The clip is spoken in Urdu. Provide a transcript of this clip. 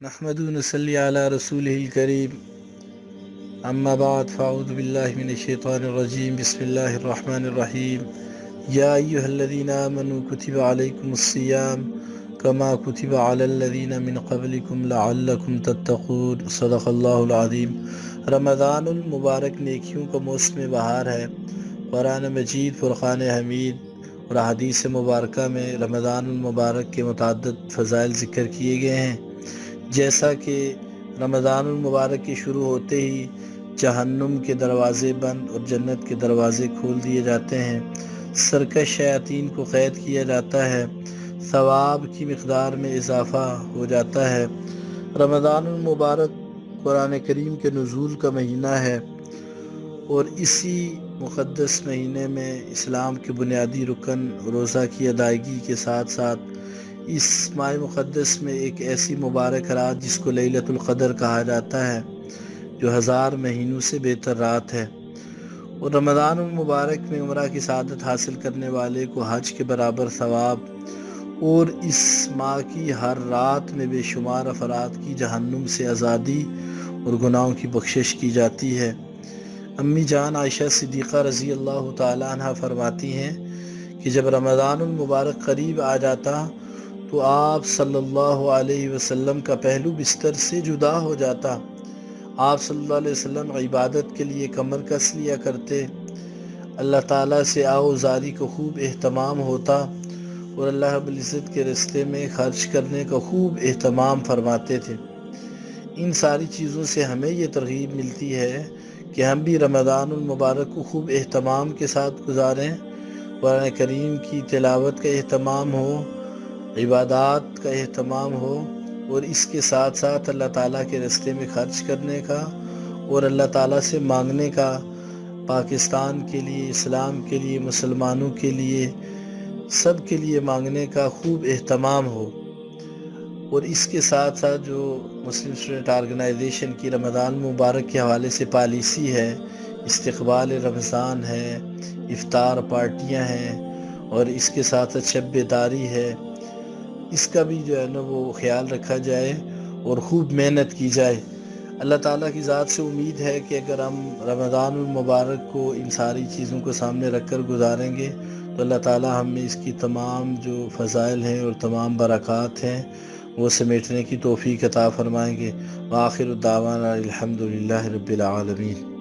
نحمد نصلی علی رسول الکریم اما بعد فاعوذ باللہ من الشیطان الرجیم بسم اللہ الرحمن الرحیم یا ایہا الذین آمنوا کتب علیکم الصیام کما کتب علی الذین من قبلکم لعلکم تتقون صدق اللہ العظیم۔ رمضان المبارک نیکیوں کا موسم بہار ہے۔ قرآن مجید فرقان حمید اور حدیث مبارکہ میں رمضان المبارک کے متعدد فضائل ذکر کیے گئے ہیں، جیسا کہ رمضان المبارک کے شروع ہوتے ہی جہنم کے دروازے بند اور جنت کے دروازے کھول دیے جاتے ہیں، سرکش شیاطین کو قید کیا جاتا ہے، ثواب کی مقدار میں اضافہ ہو جاتا ہے۔ رمضان المبارک قرآن کریم کے نزول کا مہینہ ہے اور اسی مقدس مہینے میں اسلام کے بنیادی رکن روزہ کی ادائیگی کے ساتھ ساتھ اس ماہ مقدس میں ایک ایسی مبارک رات جس کو لیلۃ القدر کہا جاتا ہے، جو 1000 مہینوں سے بہتر رات ہے، اور رمضان المبارک میں عمرہ کی سعادت حاصل کرنے والے کو حج کے برابر ثواب، اور اس ماہ کی ہر رات میں بے شمار افراد کی جہنم سے آزادی اور گناہوں کی بخشش کی جاتی ہے۔ امی جان عائشہ صدیقہ رضی اللہ تعالیٰ عنہ فرماتی ہیں کہ جب رمضان المبارک قریب آ جاتا تو آپ صلی اللہ علیہ وسلم کا پہلو بستر سے جدا ہو جاتا۔ آپ صلی اللہ علیہ وسلم عبادت کے لیے کمر کس لیا کرتے، اللہ تعالیٰ سے آؤزاری کا خوب اہتمام ہوتا اور اللہ رب العزت کے راستے میں خرچ کرنے کا خوب اہتمام فرماتے تھے۔ ان ساری چیزوں سے ہمیں یہ ترغیب ملتی ہے کہ ہم بھی رمضان المبارک کو خوب اہتمام کے ساتھ گزاریں، قرآن کریم کی تلاوت کا اہتمام ہو، عبادات کا اہتمام ہو، اور اس کے ساتھ ساتھ اللہ تعالیٰ کے راستے میں خرچ کرنے کا اور اللہ تعالیٰ سے مانگنے کا، پاکستان کے لیے، اسلام کے لیے، مسلمانوں کے لیے، سب کے لیے مانگنے کا خوب اہتمام ہو۔ اور اس کے ساتھ ساتھ جو مسلم اسٹوڈنٹ آرگنائزیشن کی رمضان مبارک کے حوالے سے پالیسی ہے، استقبال رمضان ہے، افطار پارٹیاں ہیں، اور اس کے ساتھ ساتھ شب بیداری ہے، اس کا بھی جو ہے نا وہ خیال رکھا جائے اور خوب محنت کی جائے۔ اللہ تعالیٰ کی ذات سے امید ہے کہ اگر ہم رمضان المبارک کو ان ساری چیزوں کو سامنے رکھ کر گزاریں گے تو اللہ تعالیٰ ہمیں اس کی تمام جو فضائل ہیں اور تمام برکات ہیں وہ سمیٹنے کی توفیق عطا فرمائیں گے۔ وآخر الدعوانا الحمد للہ رب العالمین۔